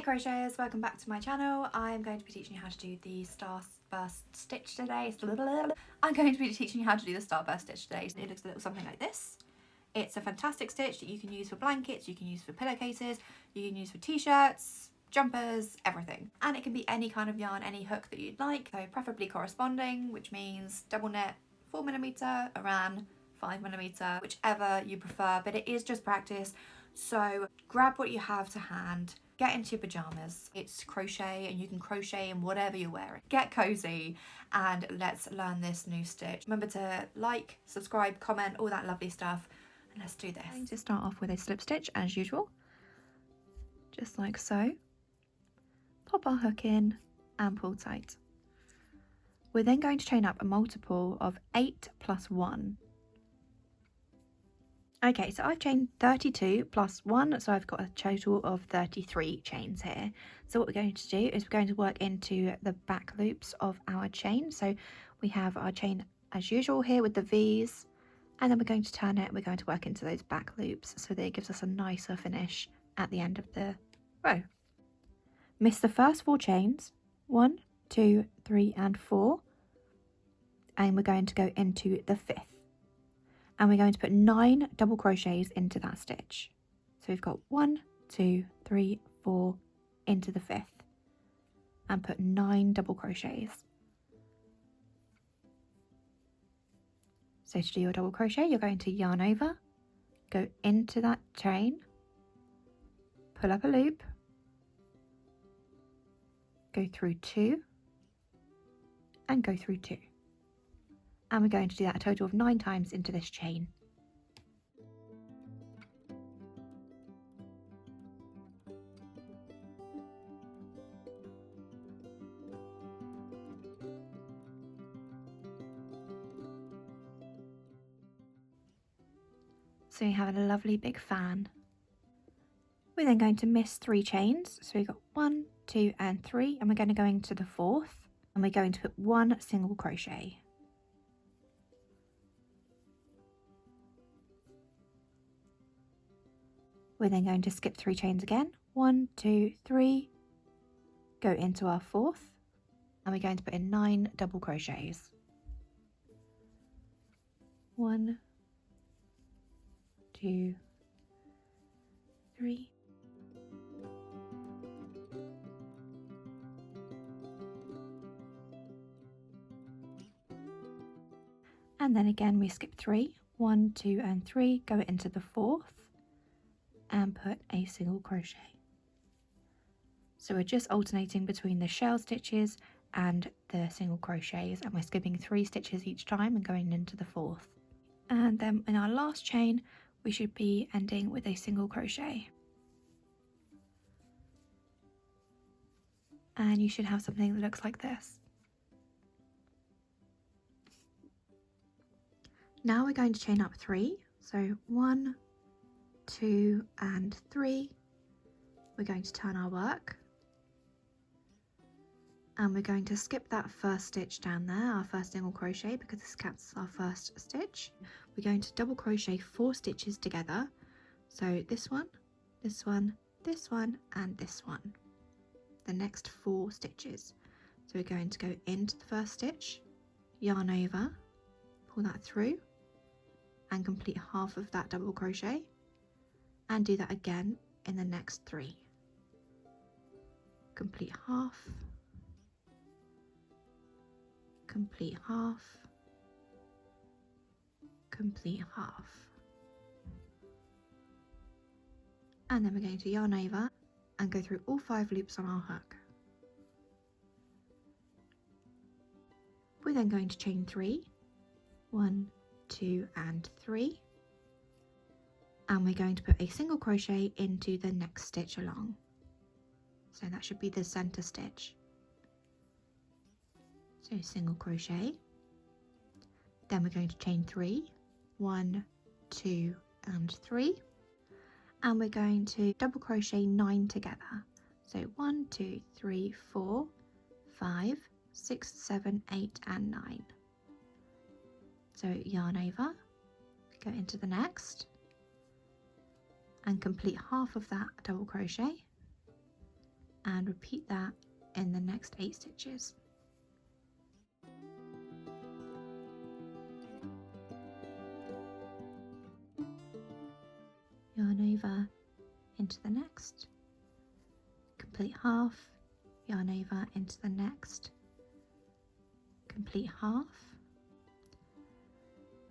Hey crocheters, welcome back to my channel. I'm going to be teaching you how to do the starburst stitch today. I'm going to be teaching you how to do the starburst stitch today. It looks a little something like this. It's a fantastic stitch that you can use for blankets, you can use for pillowcases, you can use for t-shirts, jumpers, everything. And it can be any kind of yarn, any hook that you'd like. So preferably corresponding, which means double knit, 4mm, Aran, 5mm, whichever you prefer, but it is just practice. So grab what you have to hand, get into your pajamas. It's crochet and you can crochet in whatever you're wearing. Get cozy and let's learn this new stitch. Remember to like, subscribe, comment, all that lovely stuff, and let's do this. I'm going to start off with a slip stitch as usual, just like so. Pop our hook in and pull tight. We're then going to chain up a multiple of 8 plus 1. Okay, so I've chained 32 plus 1, so I've got a total of 33 chains here. So what we're going to do is we're going to work into the back loops of our chain. So we have our chain as usual here with the V's, and then we're going to turn it, we're going to work into those back loops so that it gives us a nicer finish at the end of the row. Miss the first 4 chains, 1, 2, 3 and 4, and we're going to go into the 5th. And we're going to put 9 double crochets into that stitch. So we've got 1, 2, 3, 4 into the 5th, and put 9 double crochets. So to do your double crochet, you're going to yarn over, go into that chain, pull up a loop, go through 2, and go through 2. And we're going to do that a total of 9 times into this chain. So you have a lovely big fan. We're then going to miss 3 chains. So we've got 1, 2 and 3, and we're going to go into the 4th, and we're going to put 1 single crochet. We're then going to skip 3 chains again, 1, 2, 3, go into our 4th, and we're going to put in 9 double crochets. 1, 2, 3. And then again we skip 3, 1, 2 and 3, go into the 4th, and put a single crochet. So we're just alternating between the shell stitches and the single crochets, and we're skipping 3 stitches each time and going into the 4th. And then in our last chain we should be ending with a single crochet. And you should have something that looks like this. Now we're going to chain up 3, so 1, 2 and 3. We're going to turn our work, and we're going to skip that first stitch down there, our first single crochet, because this counts as our first stitch. We're going to double crochet 4 stitches together, so this one, this one, this one and this one, the next 4 stitches. So we're going to go into the first stitch, yarn over, pull that through and complete half of that double crochet, and do that again in the next 3. Complete half, complete half, complete half. And then we're going to yarn over and go through all 5 loops on our hook. We're then going to chain 3, 1, 2 and 3. And we're going to put a single crochet into the next stitch along. So that should be the center stitch. So single crochet. Then we're going to chain 3, 1, 2 and 3. And we're going to double crochet 9 together. So 1, 2, 3, 4, 5, 6, 7, 8 and 9. So yarn over, go into the next, and complete half of that double crochet, and repeat that in the next 8 stitches. Yarn over into the next, complete half, yarn over into the next, complete half.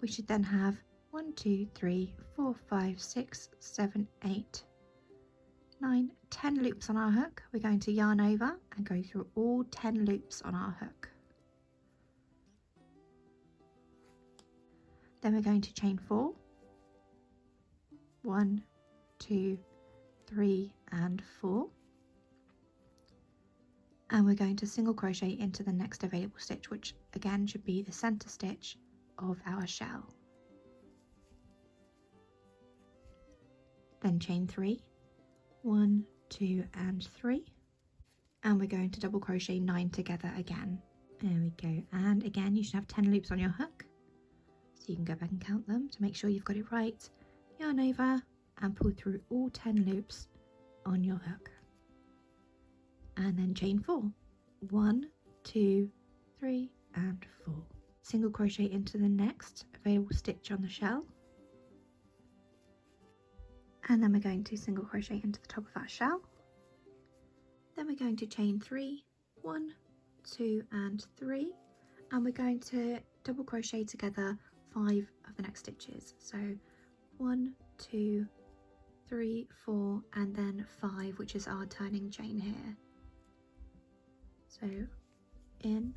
We should then have 1, 2, 3, 4, 5, 6, 7, 8, 9, 10 loops on our hook. We're going to yarn over and go through all 10 loops on our hook. Then we're going to chain 4, 1, 2, 3 and 4, and we're going to single crochet into the next available stitch, which again should be the center stitch of our shell. Then chain 3, 1, 2 and 3, and we're going to double crochet 9 together again. There we go, and again you should have 10 loops on your hook, so you can go back and count them to make sure you've got it right. Yarn over and pull through all 10 loops on your hook, and then chain 4, 1, 2, 3 and 4. Single crochet into the next available stitch on the shell, and then we're going to single crochet into the top of that shell. Then we're going to chain 3, 1, 2 and 3, and we're going to double crochet together 5 of the next stitches. So 1, 2, 3, 4 and then 5, which is our turning chain here. So in,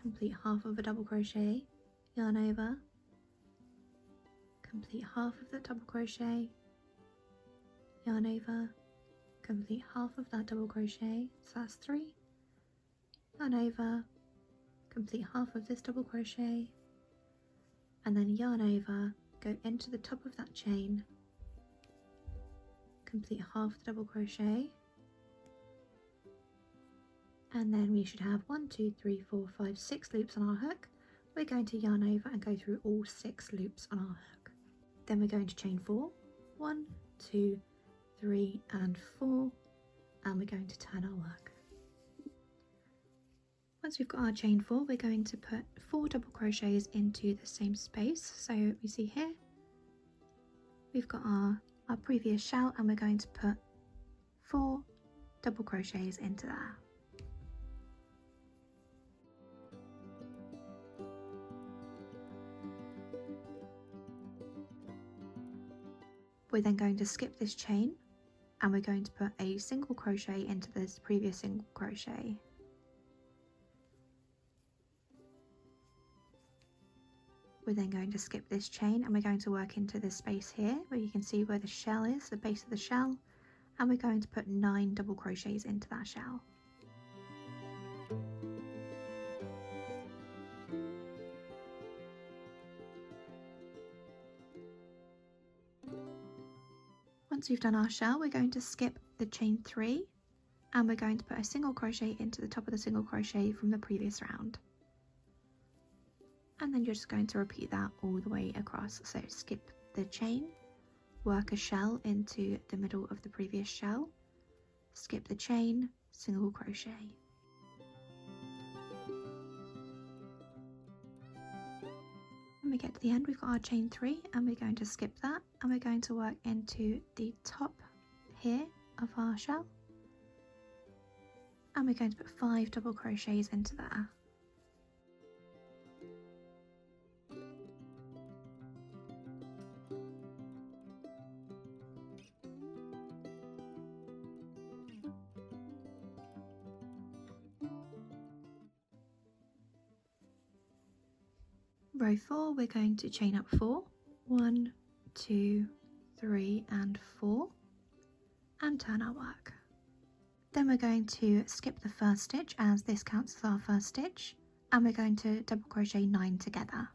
complete half of a double crochet, yarn over, complete half of that double crochet, yarn over, complete half of that double crochet, so that's 3, yarn over, complete half of this double crochet, and then yarn over, go into the top of that chain, complete half the double crochet, and then we should have 1, 2, 3, 4, 5, 6 loops on our hook. We're going to yarn over and go through all 6 loops on our hook. Then we're going to chain 4, 1, 2, 3 and 4, and we're going to turn our work. Once we've got our chain 4, we're going to put 4 double crochets into the same space. So we see here we've got our previous shell, and we're going to put 4 double crochets into there. We're then going to skip this chain, and we're going to put a single crochet into this previous single crochet. We're then going to skip this chain, and we're going to work into this space here where you can see where the shell is, the base of the shell, and we're going to put 9 double crochets into that shell. Once we've done our shell, we're going to skip the chain 3, and we're going to put a single crochet into the top of the single crochet from the previous round. And then you're just going to repeat that all the way across. So skip the chain, work a shell into the middle of the previous shell, skip the chain, single crochet. When we get to the end, we've got our chain 3, and we're going to skip that, and we're going to work into the top here of our shell, and we're going to put 5 double crochets into there. Row 4, we're going to chain up 4, 1, 2, 3 and 4, and turn our work. Then we're going to skip the first stitch, as this counts as our first stitch, and we're going to double crochet 9 together.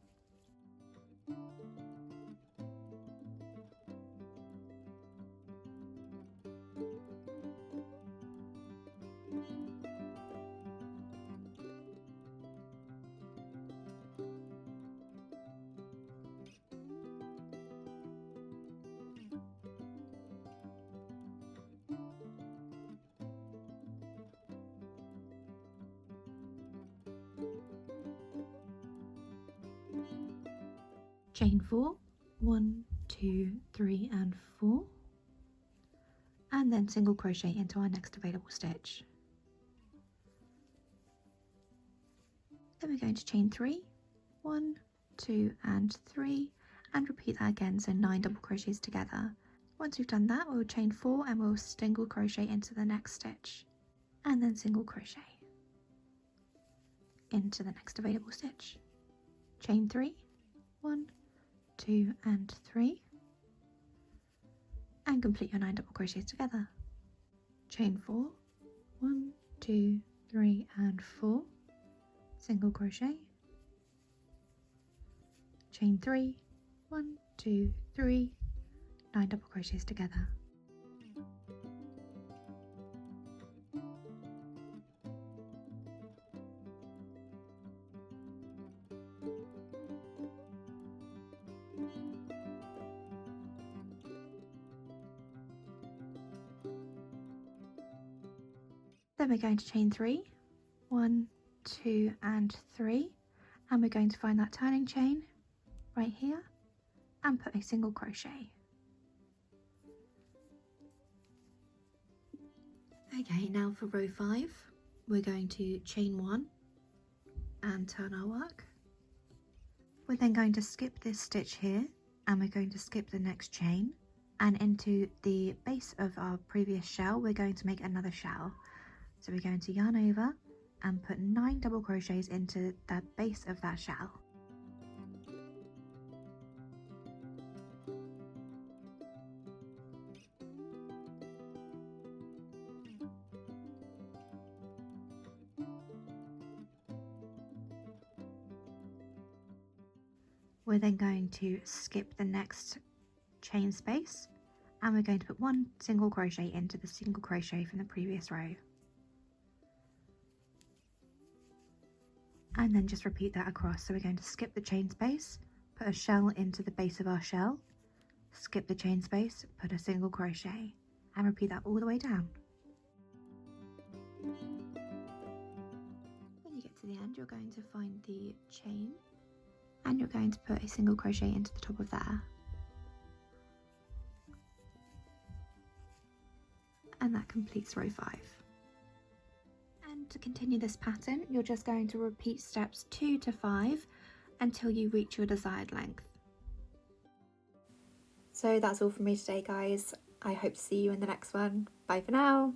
chain 4, 1, 2, 3 and 4, and then single crochet into our next available stitch. Then we're going to chain 3, 1, 2 and 3, and repeat that again, so 9 double crochets together. Once we've done that, we'll chain 4 and we'll single crochet into the next stitch, and then single crochet into the next available stitch. Chain 3, 1, 2 and 3, and complete your 9 double crochets together. Chain 4, 1, 2, 3 and 4, single crochet, chain 3, 1, 2, 3, 9 double crochets together. Then we're going to chain 3, 1, 2 and 3, and we're going to find that turning chain right here and put a single crochet. Okay, now for row 5, we're going to chain 1 and turn our work. We're then going to skip this stitch here, and we're going to skip the next chain, and into the base of our previous shell we're going to make another shell. So we're going to yarn over and put 9 double crochets into the base of that shell. We're then going to skip the next chain space, and we're going to put 1 single crochet into the single crochet from the previous row. And then just repeat that across. So we're going to skip the chain space, put a shell into the base of our shell, skip the chain space, put a single crochet, and repeat that all the way down. When you get to the end, you're going to find the chain, and you're going to put a single crochet into the top of there. And that completes row 5. And to continue this pattern, you're just going to repeat steps 2 to 5 until you reach your desired length. So that's all from me today, guys. I hope to see you in the next one. Bye for now.